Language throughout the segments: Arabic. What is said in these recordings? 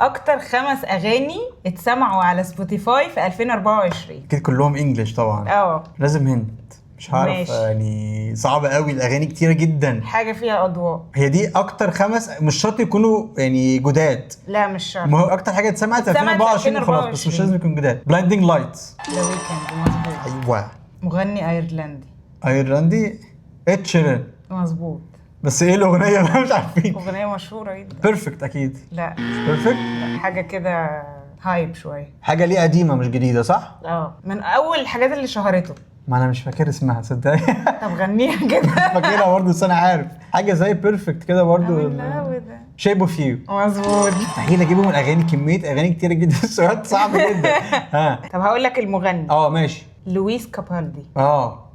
اكتر 5 اغاني اتسمعوا على سبوتيفاي في 2024. اكيد كلهم انجلش طبعا. لازم هنت، مش هعرف ماشي. يعني صعبة قوي، الاغاني كتيرة جدا. حاجه فيها اضواء. هي دي اكتر 5، مش شرط يكونوا يعني جداد. لا مش شرط. ما هو اكتر حاجة اتسمعت في 2024 خلاص، بس مش لازم يكون جداد. بلايندينج لايتس. ذا ويكند. مظبوط. ايوه. مغني ايرلندي. ايرلندي. اد شيران. مظبوط. بس ايه الاغنية بقى مش عارفين. اغنيه مشهوره جدا. بيرفكت اكيد. لا بيرفكت. حاجه كده هايب شويه. حاجة ليه قديمة مش جديدة صح؟ من اول الحاجات اللي شهرته. ما انا مش فاكر اسمها تصدقي. طب غنيها كده. فاكرها برضه بس انا عارف حاجة زي بيرفكت كده برضه. ده شيب اوف يو. مظبوط. مستحيل اجيبهم الاغاني، كمية اغاني كتيرة جدا. السؤال صعب جدا. ها. طب هقول لك المغني. ماشي. لويس كابالدي.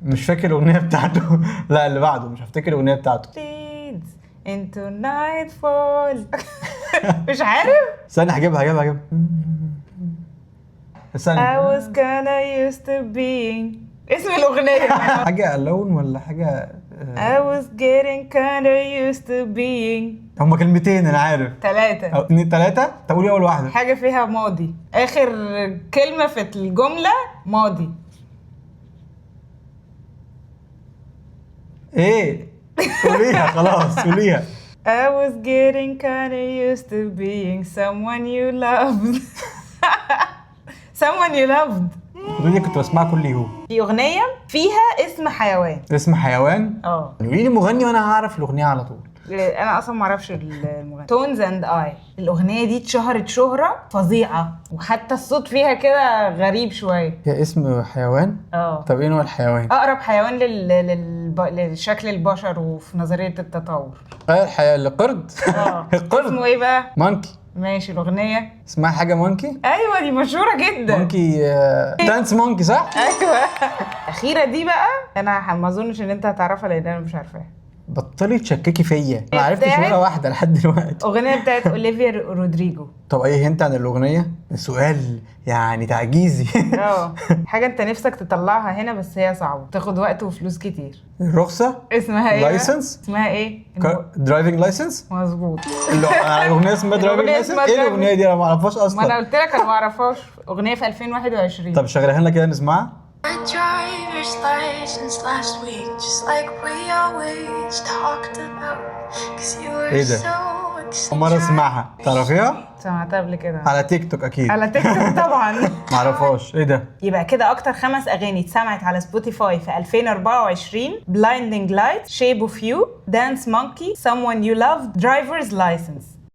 مش فاكر الاغنية بتاعته. لا اللي بعده مش هفتكر الاغنية بتاعته. Leads into nightfall. مش عارف. استنى هجيبها. استنى. I was kinda used to being. اسم الأغنية. حاجة alone ولا حاجة I was getting kinda used to being. هما كلمتين انا عارف. 3. 2 3. تقولي اول واحدة. حاجة فيها ماضي. آخر كلمة في الجملة ماضي. ايه؟ قوليها خلاص قوليها. I was getting kinda used to being someone you loved. someone you loved. قولي كنت بسمعها كل يوم. دي أغنية فيها اسم حيوان. اسم حيوان؟ قولي لي مغني وانا هعرف الأغنية على طول. انا اصلا ما اعرفش المغني. تونز اند اي. الاغنيه دي اتشهرت شهره فظيعه، وحتى الصوت فيها كده غريب شويه. هي اسم حيوان؟ طب ايه نوع الحيوان؟ اقرب حيوان لشكل البشر وفي نظريه التطور. الحيوان القرد. القرد اسمه ايه بقى؟ مونكي. ماشي. الاغنيه اسمها حاجه مونكي. ايوه دي مشهوره جدا. مونكي دانس مونكي صح. ايوه. الاخيره دي بقى انا ما اظنش ان انت هتعرفها لان انا مش عارفاها. بطلي تشككي فيا، انا عرفتش ولا واحده لحد دلوقتي. اغنيه بتاعت اوليفيا رودريجو. طب اي هنت عن الاغنيه؟ السؤال يعني تعجيزي. حاجه انت نفسك تطلعها هنا بس هي صعبه، تاخد وقت وفلوس كتير. الرخصه. اسمها ايه؟ لايسنس. اسمها ايه؟ درايفنج لايسنس. مظبوط. الاغنيه اسمها درايفنج لايسنس. ايه الاغنيه دي؟ انا ما اعرفهاش اصلا. ما انا قلت لك انا ما اعرفهاش. اغنيه في 2021. طب شغلها لنا كده نسمعها. My driver's license last week, just like we always talked about. Cause you were so مرة اسمعها. تعرفيها؟ سمعتها قبل كده. على تيك توك اكيد. على تيك توك طبعا. معرفهاش. ايه ده؟ يبقى كده اكتر 5 اغاني اتسمعت على سبوتيفاي في 2024: Blinding Lights, Shape of You, Dance Monkey, Someone You Loved, Driver's License.